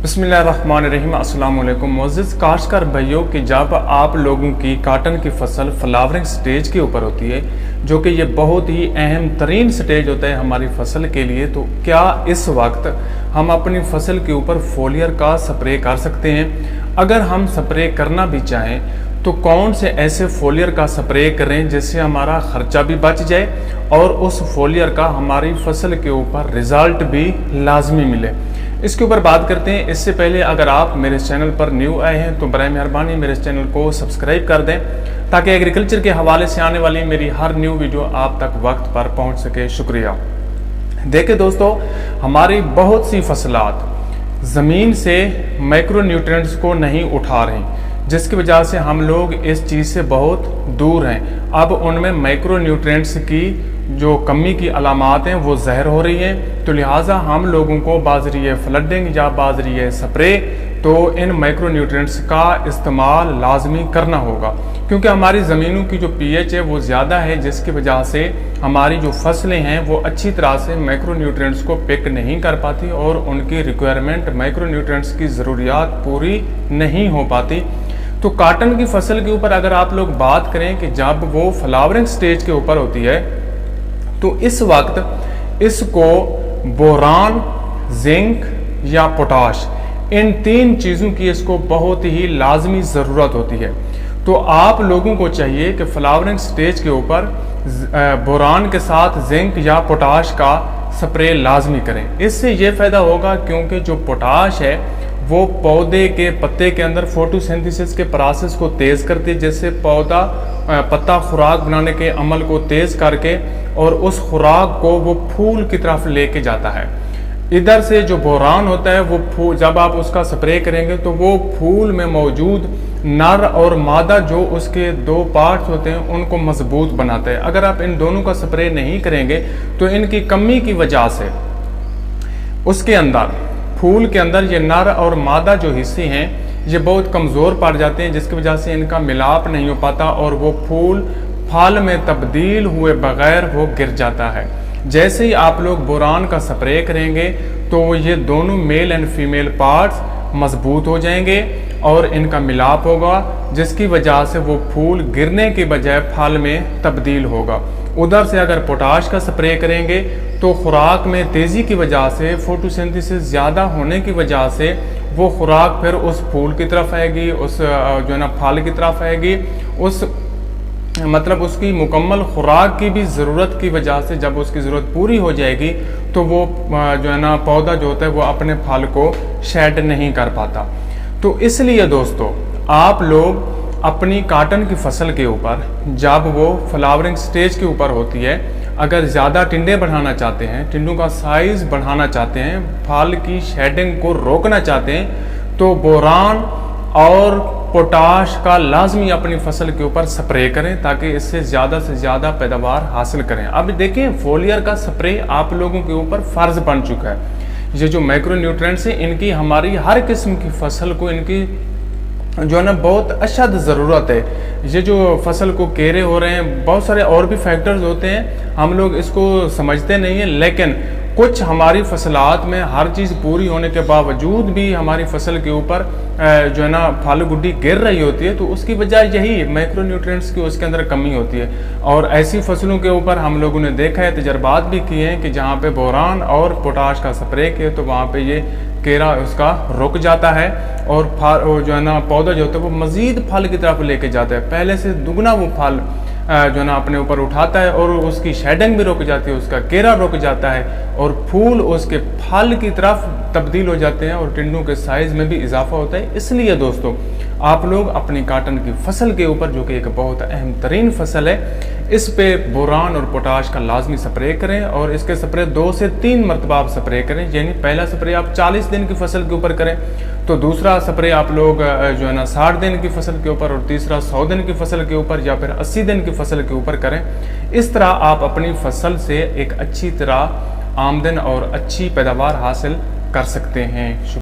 बिस्मिल्लाहिर्रहमानिर्रहीम। अस्सलाम वालेकुम मोअज़्ज़िज़ काश्तकार भाइयों कि जब आप लोगों की काटन की फसल फ्लावरिंग स्टेज के ऊपर होती है, जो कि ये बहुत ही अहम तरीन स्टेज होता है हमारी फसल के लिए, तो क्या इस वक्त हम अपनी फसल के ऊपर फोलियर का स्प्रे कर सकते हैं? अगर हम स्प्रे करना भी चाहें तो कौन से ऐसे फोलियर का स्प्रे करें जिससे हमारा खर्चा भी बच जाए और उस फोलियर का हमारी फसल के ऊपर रिजल्ट भी लाजमी मिले, इसके ऊपर बात करते हैं। इससे पहले अगर आप मेरे चैनल पर न्यू आए हैं तो बराए मेहरबानी मेरे चैनल को सब्सक्राइब कर दें ताकि एग्रीकल्चर के हवाले से आने वाली मेरी हर न्यू वीडियो आप तक वक्त पर पहुंच सके। शुक्रिया। देखिए दोस्तों, हमारी बहुत सी फसलात ज़मीन से माइक्रो न्यूट्रिएंट्स को नहीं उठा रही, जिसकी वजह से हम लोग इस चीज़ से बहुत दूर हैं। अब उनमें माइक्रो न्यूट्रिएंट्स की जो कमी की अलामात हैं वो ज़हर हो रही हैं, तो लिहाजा हम लोगों को बाज़रिए फ्लडिंग या बाज़रिए स्प्रे तो इन माइक्रो न्यूट्रिएंट्स का इस्तेमाल लाजमी करना होगा, क्योंकि हमारी ज़मीनों की जो पीएच है वो ज़्यादा है, जिसकी वजह से हमारी जो फसलें हैं वो अच्छी तरह से माइक्रो न्यूट्रिएंट्स को पिक नहीं कर पाती और उनकी रिक्वायरमेंट माइक्रो न्यूट्रिएंट्स की ज़रूरियात पूरी नहीं हो पाती। तो काटन की फसल के ऊपर अगर आप लोग बात करें कि जब वो फ्लावरिंग स्टेज के ऊपर होती है तो इस वक्त इसको बोरान, जिंक या पोटाश, इन तीन चीज़ों की इसको बहुत ही लाजमी ज़रूरत होती है। तो आप लोगों को चाहिए कि फ्लावरिंग स्टेज के ऊपर बोरान के साथ जिंक या पोटाश का स्प्रे लाजमी करें। इससे ये फ़ायदा होगा क्योंकि जो पोटाश है वो पौधे के पत्ते के अंदर फोटोसिंथेसिस के प्रोसेस को तेज़ करती है, जिससे पौधा पत्ता खुराक बनाने के अमल को तेज़ करके और उस खुराक को वो फूल की तरफ लेके जाता है। इधर से जो बोरान होता है वो फूल, जब आप उसका स्प्रे करेंगे तो वो फूल में मौजूद नर और मादा जो उसके दो पार्ट्स होते हैं उनको मजबूत बनाता है। अगर आप इन दोनों का स्प्रे नहीं करेंगे तो इनकी कमी की वजह से उसके अंदर फूल के अंदर ये नर और मादा जो हिस्से हैं ये बहुत कमज़ोर पड़ जाते हैं, जिसकी वजह से इनका मिलाप नहीं हो पाता और वो फूल फल में तब्दील हुए बगैर वो गिर जाता है। जैसे ही आप लोग बोरान का स्प्रे करेंगे तो ये दोनों मेल एंड फीमेल पार्ट्स मजबूत हो जाएंगे और इनका मिलाप होगा, जिसकी वजह से वो फूल गिरने के बजाय फल में तब्दील होगा। उधर से अगर पोटाश का स्प्रे करेंगे तो खुराक में तेज़ी की वजह से फोटोसिंथेसिस ज़्यादा होने की वजह से वो खुराक फिर उस फूल की तरफ आएगी, उस जो है ना फल की तरफ आएगी, उस मतलब उसकी मुकम्मल खुराक की भी ज़रूरत की वजह से जब उसकी ज़रूरत पूरी हो जाएगी तो वो जो है ना पौधा जो होता है वो अपने फल को शेड नहीं कर पाता। तो इसलिए दोस्तों, आप लोग अपनी काटन की फसल के ऊपर जब वो फ्लावरिंग स्टेज के ऊपर होती है, अगर ज़्यादा टिंडे बढ़ाना चाहते हैं, टिंडों का साइज़ बढ़ाना चाहते हैं, फल की शेडिंग को रोकना चाहते हैं, तो बोरान और पोटाश का लाजमी अपनी फसल के ऊपर स्प्रे करें ताकि इससे ज़्यादा से ज़्यादा पैदावार हासिल करें। अब देखिए, फोलियर का स्प्रे आप लोगों के ऊपर फ़र्ज बन चुका है। ये जो माइक्रो न्यूट्रिएंट्स हैं इनकी हमारी हर किस्म की फसल को इनकी जो है ना बहुत अशद ज़रूरत है। ये जो फसल को केरे हो रहे हैं, बहुत सारे और भी फैक्टर्स होते हैं, हम लोग इसको समझते नहीं हैं, लेकिन कुछ हमारी फसलात में हर चीज़ पूरी होने के बावजूद भी हमारी फसल के ऊपर जो है ना फल गुड्डी गिर रही होती है, तो उसकी वजह यही माइक्रो न्यूट्रिएंट्स की उसके अंदर कमी होती है। और ऐसी फसलों के ऊपर हम लोगों ने देखा है, तजर्बात भी किए हैं कि जहाँ पे बोरान और पोटाश का स्प्रे किए तो वहाँ पे ये केरा उसका रुक जाता है और जो है ना पौधा जो होता है वो मज़ीद फल की तरफ लेके जाता है, पहले से दुगना वो फल जो है ना अपने ऊपर उठाता है और उसकी शेडिंग भी रुक जाती है, उसका केरा रुक जाता है और फूल उसके फल की तरफ तब्दील हो जाते हैं और टिंडों के साइज़ में भी इजाफा होता है। इसलिए दोस्तों, आप लोग अपनी काटन की फसल के ऊपर, जो कि एक बहुत अहम तरीन फसल है, इस पे बोरान और पोटाश का लाजमी स्प्रे करें और इसके स्प्रे 2 से 3 मरतबा आप स्प्रे करें। यानी पहला स्प्रे आप 40 दिन की फसल के ऊपर करें, तो दूसरा स्प्रे आप लोग जो है ना 60 दिन की फसल के ऊपर और तीसरा 100 दिन की फसल के ऊपर या फिर 80 दिन की फसल के ऊपर करें। इस तरह आप अपनी फसल से एक अच्छी तरह आमदन और अच्छी पैदावार हासिल कर सकते हैं।